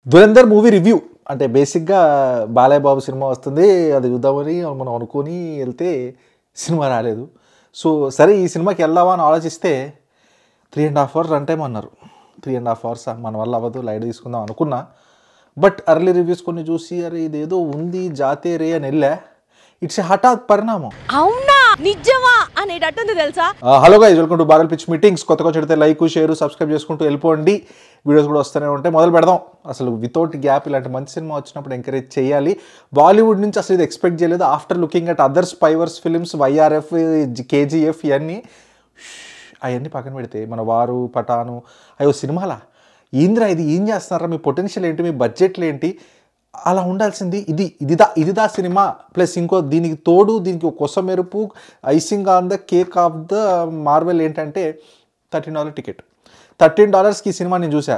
Dhurandhar movie review అంటే బేసిక్‌గా Balayya Babu cinema వస్తుంది. అది చూద్దామని మనం అనుకోని ఎళ్తే సినిమా రాలేదు. సో, సరే ఈ సినిమాకి ఎళ్దామా అని ఆలోచిస్తే 3½ అవర్స్ రన్ టైమ్ అన్నారు. 3½ అవర్స్ మన వల్ల అవ్వదు, లైట్ తీసుకుందాం అనుకున్నా. బట్ ఎర్లీ రివ్యూస్ కొన్ని చూసి అరే ఇదేదో ఉంది జాతే రే అని ఎళ్ళా. ఇట్స్ ఎ హఠాత్ పరిణామం. అవునా నిజమా అనేటట్టుంది తెలుసా. Hello guys, welcome to barrel pitch meetings. కొత్తగా చెడితే లైక్, షేర్, సబ్స్క్రైబ్ చేసుకుంటూ వెళ్ళిపోండి. వీడియోస్ కూడా వస్తూనే ఉంటాయి. మొదలు పెడదాం. అసలు వితౌట్ గ్యాప్ ఇలాంటి మంచి సినిమా వచ్చినప్పుడు ఎంకరేజ్ చేయాలి. బాలీవుడ్ నుంచి అసలు ఇది ఎక్స్పెక్ట్ చేయలేదు. After looking at other spyverse films, YRF, KGF ఇవన్నీ అవన్నీ పక్కన పెడితే మన వారు, పఠాను అయ్యో సినిమాలా ఏంద్రా ఇది, ఏం చేస్తున్నారా, మీ పొటెన్షియల్ ఏంటి, మీ బడ్జెట్లు ఏంటి, అలా ఉండాల్సింది ఇదిదా సినిమా. ప్లస్ ఇంకో దీనికి తోడు దీనికి కొస మెరుపు icing on the cake of the Marvel ఏంటంటే $13 టికెట్. $13కి ఈ సినిమా నేను చూసా.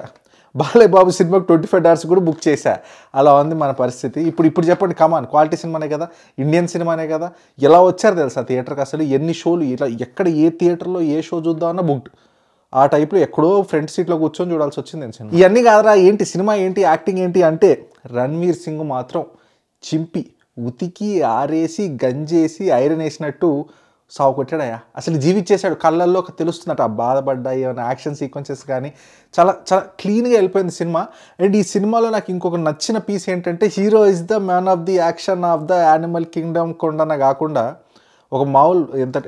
బాలయ్య బాబు సినిమాకి $25 కూడా బుక్ చేశా. అలా ఉంది మన పరిస్థితి. ఇప్పుడు చెప్పండి, కమాన్, క్వాలిటీ సినిమానే కదా, ఇండియన్ సినిమానే కదా, ఎలా వచ్చారు తెలుసా థియేటర్కి. అసలు ఎన్ని షోలు, ఇలా ఎక్కడ ఏ థియేటర్లో ఏ షో చూద్దామన్నా బుక్డ్. ఆ టైప్లో ఎక్కడో ఫ్రంట్ సీట్లో కూర్చొని చూడాల్సి వచ్చింది నేను సినిమా. ఇవన్నీ కాదురా, ఏంటి సినిమా ఏంటి, యాక్టింగ్ ఏంటి అంటే రణ్వీర్ సింగ్ మాత్రం చింపి ఉతికి ఆరేసి గంజేసి ఐరన్ వేసినట్టు సాగు కొట్టాడయా. అసలు జీవిచ్చేసాడు. కళ్ళల్లో తెలుస్తున్నట్టు ఆ బాధపడ్డాయి ఏమైనా యాక్షన్ సీక్వెన్సెస్ కానీ చాలా చాలా క్లీన్గా వెళ్ళిపోయింది సినిమా. అండ్ ఈ సినిమాలో నాకు ఇంకొక నచ్చిన పీస్ ఏంటంటే hero is the man of the action of the animal kingdom కొండన కాకుండా ఒక మామూలు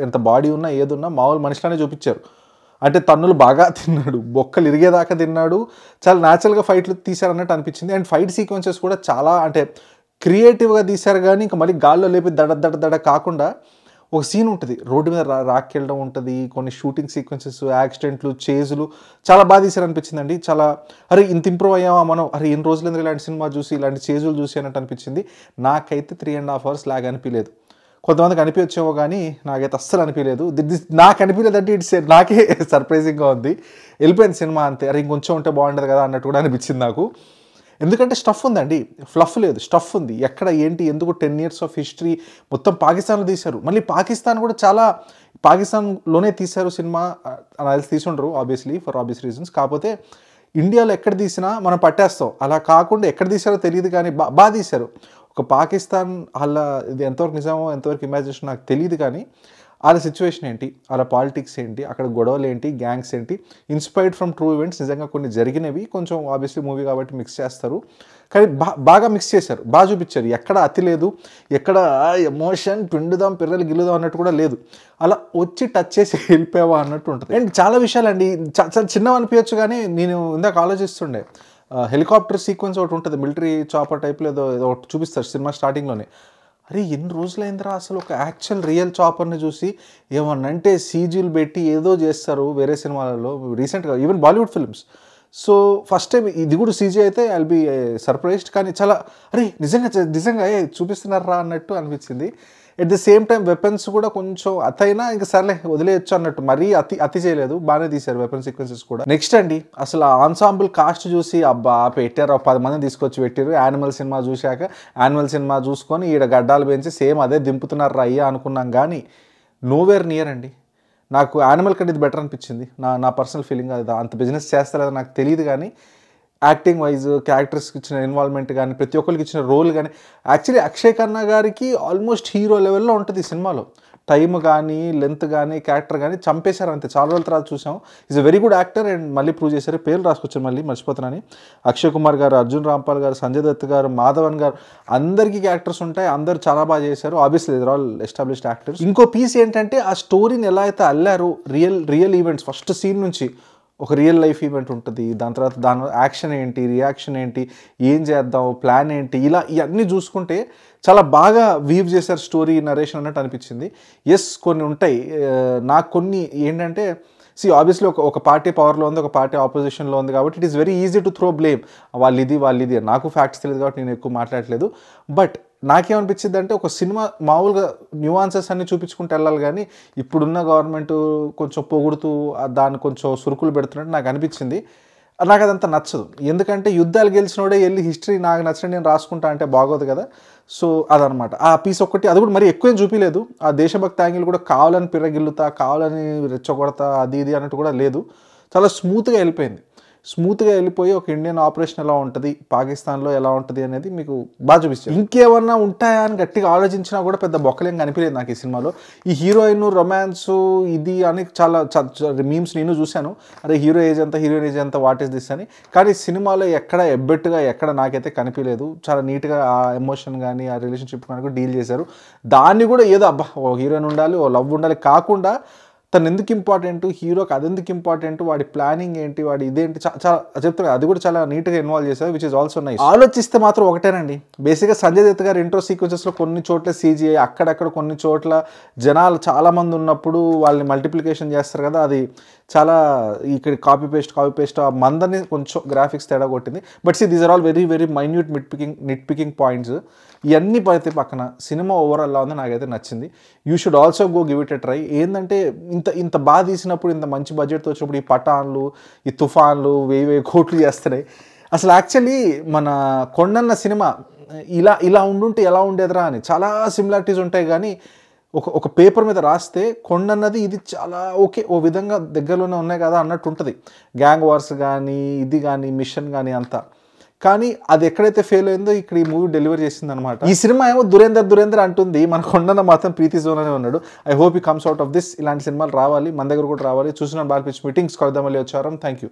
ఎంత బాడీ ఉన్నా ఏదున్నా మామూలు మనిషిలానే చూపించారు. అంటే తన్నులు బాగా తిన్నాడు, బొక్కలు ఇరిగేదాకా తిన్నాడు, చాలా న్యాచురల్గా ఫైట్లు తీశారన్నట్టు అనిపించింది. అండ్ ఫైట్ సీక్వెన్సెస్ కూడా చాలా అంటే క్రియేటివ్గా తీశారు. కానీ ఇంకా మళ్ళీ గాల్లో లేపి దడ కాకుండా ఒక సీన్ ఉంటుంది, రోడ్డు మీద రాకెళ్ళడం ఉంటుంది, కొన్ని షూటింగ్ సీక్వెన్సెస్, యాక్సిడెంట్లు, చేజులు చాలా బాగా తీశారనిపించిందండి. చాలా అరే ఇంత ఇంప్రూవ్ అయ్యామా మనం, అరే ఎన్ని రోజులు ఇలాంటి సినిమా చూసి ఇలాంటి చేజులు చూసి అన్నట్టు అనిపించింది. నాకైతే 3½ అవర్స్ లాగా అనిపించలేదు. కొంతమందికి అనిపించేమో కానీ నాకైతే అస్సలు అనిపించలేదు. నాకు అనిపించలేదంటే ఇట్స్ నాకే సర్ప్రైజింగ్గా ఉంది. వెళ్ళిపోయింది సినిమా అంతే. అరే ఇంకొంచెం ఉంటే బాగుంటుంది కదా అన్నట్టు కూడా అనిపించింది నాకు. ఎందుకంటే స్టఫ్ ఉందండి, ఫ్లఫ్ లేదు, స్టఫ్ ఉంది. ఎక్కడ ఏంటి ఎందుకు 10 years ఆఫ్ హిస్టరీ మొత్తం పాకిస్తాన్లో తీశారు. మళ్ళీ పాకిస్తాన్ కూడా చాలా పాకిస్తాన్లోనే తీశారు సినిమా. అది తీసుండరు ఆబ్వియస్లీ ఫర్ ఆబ్వియస్ రీజన్స్. కాకపోతే ఇండియాలో ఎక్కడ తీసినా మనం పట్టేస్తాం. అలా కాకుండా ఎక్కడ తీశారో తెలియదు కానీ బాగా తీశారు. ఒక పాకిస్తాన్ అలా ఇది ఎంతవరకు నిజమో ఎంతవరకు ఇమాజినేషన్ నాకు తెలియదు కానీ వాళ్ళ సిచ్యువేషన్ ఏంటి, వాళ్ళ పాలిటిక్స్ ఏంటి, అక్కడ గొడవలు ఏంటి, గ్యాంగ్స్ ఏంటి, ఇన్స్పైర్డ్ ఫ్రమ్ ట్రూ ఈవెంట్స్ నిజంగా కొన్ని జరిగినవి. కొంచెం ఆబ్వియస్లీ మూవీ కాబట్టి మిక్స్ చేస్తారు కానీ బాగా మిక్స్ చేశారు, బాగా చూపించారు. ఎక్కడ అతి లేదు, ఎక్కడ ఎమోషన్ పిండుదాం పిర్రలు గిల్లుదాం అన్నట్టు కూడా లేదు. అలా వచ్చి టచ్ చేసి వెళ్ళిపోయావా అన్నట్టు ఉంటుంది. అండ్ చాలా విషయాలండి చాలా చిన్నవి అనిపించచ్చు కానీ నేను ఇందాక ఆలోచిస్తుండే హెలికాప్టర్ సీక్వెన్స్ ఒకటి ఉంటుంది, మిలిటరీ చాపర్ టైప్లో ఏదో ఒకటి చూపిస్తారు సినిమా స్టార్టింగ్లోనే. అరే ఎన్ని రోజులైందిరా అసలు ఒక యాక్చువల్ రియల్ చాపర్ని చూసి. ఏమన్నంటే సీజీలు పెట్టి ఏదో చేస్తారు వేరే సినిమాలలో రీసెంట్గా, even Bollywood films. First time ఇది కూడా సీజీ అయితే ఐల్ బీ సర్ప్రైజ్డ్. కానీ చాలా అరే నిజంగా చూపిస్తున్నారా అన్నట్టు అనిపించింది. At the same time weapons కూడా కొంచెం అతైనా ఇంకా సర్లే వదిలేయచ్చు అన్నట్టు, మరీ అతి చేయలేదు, బాగానే తీశారు వెపన్ సీక్వెన్సెస్ కూడా. నెక్స్ట్ అండి అసలు ఆన్సాంబుల్ కాస్ట్ చూసి అబ్బా పెట్టారు, 10 మందిని తీసుకొచ్చి పెట్టారు. యానిమల్ సినిమా చూశాక యానిమల్ సినిమా చూసుకొని ఈడ గడ్డాలు పెంచి సేమ్ అదే దింపుతున్నారు అయ్యా అనుకున్నాం కానీ నోవేర్ నియర్ అండి. నాకు యానిమల్ కంటే ఇది బెటర్ అనిపించింది. నా పర్సనల్ ఫీలింగ్. అది అంత బిజినెస్ చేస్తారో నాకు తెలియదు కానీ యాక్టింగ్ వైజ్, క్యారెక్టర్స్కి ఇచ్చిన ఇన్వాల్వ్మెంట్ కానీ, ప్రతి ఒక్కరికి ఇచ్చిన రోల్ కానీ, యాక్చువల్లీ అక్షయ్ ఖన్నా గారికి ఆల్మోస్ట్ హీరో లెవెల్లో ఉంటుంది ఈ సినిమాలో. టైం కానీ లెంత్ కానీ క్యారెక్టర్ కానీ చంపేశారు అంతే. చాలా రోజుల తర్వాత చూసాం. Is a very good actor and మళ్ళీ ప్రూవ్ చేశారు. పేర్లు రాసుకొచ్చారు మళ్ళీ మర్చిపోతున్నాను. అక్షయ్ కుమార్ గారు, అర్జున్ రాంపాల్ గారు, సంజయ్ దత్ గారు, మాధవన్ గారు, అందరికీ క్యారెక్టర్స్ ఉంటాయి. అందరు చాలా బాగా చేశారు. Obviously they're all established actors. ఇంకో పీస్ ఏంటంటే ఆ స్టోరీని ఎలా అయితే అల్లారు, రియల్ ఈవెంట్స్ ఫస్ట్ సీన్ నుంచి ఒక రియల్ లైఫ్ ఈవెంట్ ఉంటుంది, దాని తర్వాత దాని యాక్షన్ ఏంటి, రియాక్షన్ ఏంటి, ఏం చేద్దాం, ప్లాన్ ఏంటి, ఇలా ఇవన్నీ చూసుకుంటే చాలా బాగా వీవ్ చేశారు స్టోరీ నరేషన్ అన్నట్టు అనిపించింది. ఎస్ కొన్ని ఉంటాయి. నాకు కొన్ని ఏంటంటే ఆబ్వియస్లీ ఒక పార్టీ పవర్లో ఉంది, ఒక పార్టీ ఆపోజిషన్లో ఉంది కాబట్టి it is very easy to throw blame. వాళ్ళు ఇది నాకు ఫ్యాక్ట్స్ తెలియదు కాబట్టి నేను ఎక్కువ మాట్లాడట్లేదు. బట్ నాకేమనిపించింది అంటే ఒక సినిమా మామూలుగా న్యూఆన్సెస్ అన్ని చూపించుకుంటూ వెళ్ళాలి కానీ ఇప్పుడున్న గవర్నమెంట్ కొంచెం పొగుడుతూ దాన్ని కొంచెం సురుకులు పెడుతున్నట్టు నాకు అనిపించింది. నాకు అదంతా నచ్చదు. ఎందుకంటే యుద్ధాలు గెలిచినోడే వెళ్ళి హిస్టరీ నాకు నచ్చినట్టు నేను రాసుకుంటా అంటే బాగోదు కదా. అదనమాట ఆ పీస్ ఒక్కటి. అది కూడా మరి ఎక్కువేం చూపించలేదు. ఆ దేశభక్తి యాంగిల్ కూడా కావాలని పిర్రగిల్లుతా, కావాలని రెచ్చగొడతా, అది ఇది అన్నట్టు కూడా లేదు. చాలా స్మూత్గా వెళ్ళిపోయింది. స్మూత్గా వెళ్ళిపోయి ఒక ఇండియన్ ఆపరేషన్ ఎలా ఉంటుంది, పాకిస్తాన్లో ఎలా ఉంటుంది అనేది మీకు బాగా చూపిస్తుంది. ఇంకేమన్నా ఉంటాయా అని గట్టిగా ఆలోచించినా కూడా పెద్ద బొక్కలేం కనిపించలేదు నాకు ఈ సినిమాలో. ఈ హీరోయిన్ రొమాన్స్ ఇది అని చాలా మీమ్స్ నేను చూశాను, అరే హీరో ఏజ్ ఎంత, హీరోయిన్ ఏజ్ ఎంత, వాట్ ఈస్ దిస్ అని. కానీ సినిమాలో ఎక్కడ ఎబ్బెట్టుగా ఎక్కడ నాకైతే కనిపించలేదు. చాలా నీట్గా ఆ ఎమోషన్ కానీ ఆ రిలేషన్షిప్ కానీ కూడా డీల్ చేశారు. దాన్ని కూడా ఏదో అబ్బా ఓ హీరోయిన్ ఉండాలి, ఓ లవ్ ఉండాలి కాకుండా తను ఎందుకు ఇంపార్టెంట్, హీరోకి అది ఎందుకు ఇంపార్టెంట్, వాడి ప్లానింగ్ ఏంటి, వాడి ఇదేంటి చాలా చెప్తారు. అది కూడా చాలా నీట్గా ఇన్వాల్వ్ చేశారు, విచ్ ఇస్ ఆల్సో నైస్. ఆలోచిస్తే మాత్రం ఒకటేనండి, బేసిక్గా సంజయ్ దత్ గారు ఇంట్రో సీక్వెన్సెస్లో కొన్ని చోట్ల CGI, అక్కడక్కడ కొన్ని చోట్ల జనాలు చాలామంది ఉన్నప్పుడు వాళ్ళని మల్టిప్లికేషన్ చేస్తారు కదా, అది చాలా ఇక్కడ కాపీ పేస్ట్ ఆ మందని కొంచెం గ్రాఫిక్స్ తేడా కొట్టింది. But these are all very very minute nit picking points. ఇవన్నీ పడితే పక్కన సినిమా ఓవరాల్లా ఉంది, నాకైతే నచ్చింది. You should also go give it a try. ఏంటంటే ఇంత బాగా తీసినప్పుడు, ఇంత మంచి బడ్జెట్తో వచ్చినప్పుడు ఈ పఠాన్లు, ఈ తుఫాన్లు 1000 కోట్లు చేస్తున్నాయి. అసలు యాక్చువల్లీ మన కొండన్న సినిమా ఇలా ఉండుంటే ఎలా ఉండేదిరా అని చాలా సిమిలారిటీస్ ఉంటాయి. కానీ ఒక పేపర్ మీద రాస్తే కొండన్నది ఇది చాలా ఓకే, ఓ విధంగా దగ్గరలోనే ఉన్నాయి కదా అన్నట్టు ఉంటుంది. గ్యాంగ్ వార్స్ కానీ ఇది కానీ మిషన్ కానీ అంతా. కానీ అది ఎక్కడైతే ఫెయిల్ అయిందో ఇక్కడ ఈ మూవీ డెలివర్ చేసింది అనమాట. ఈ సినిమా ఏమో దురేందర్ అంటుంది, మన కొండన్న మాత్రం ప్రీతి జోన్ అనే ఉన్నాడు. I hope he comes out of this. ఇలాంటి సినిమాలు రావాలి, మన దగ్గర కూడా రావాలి. చూసిన బాల్ పిచ్ మీటింగ్స్ కలుద్దాం మళ్ళీ వచ్చారం. Thank you.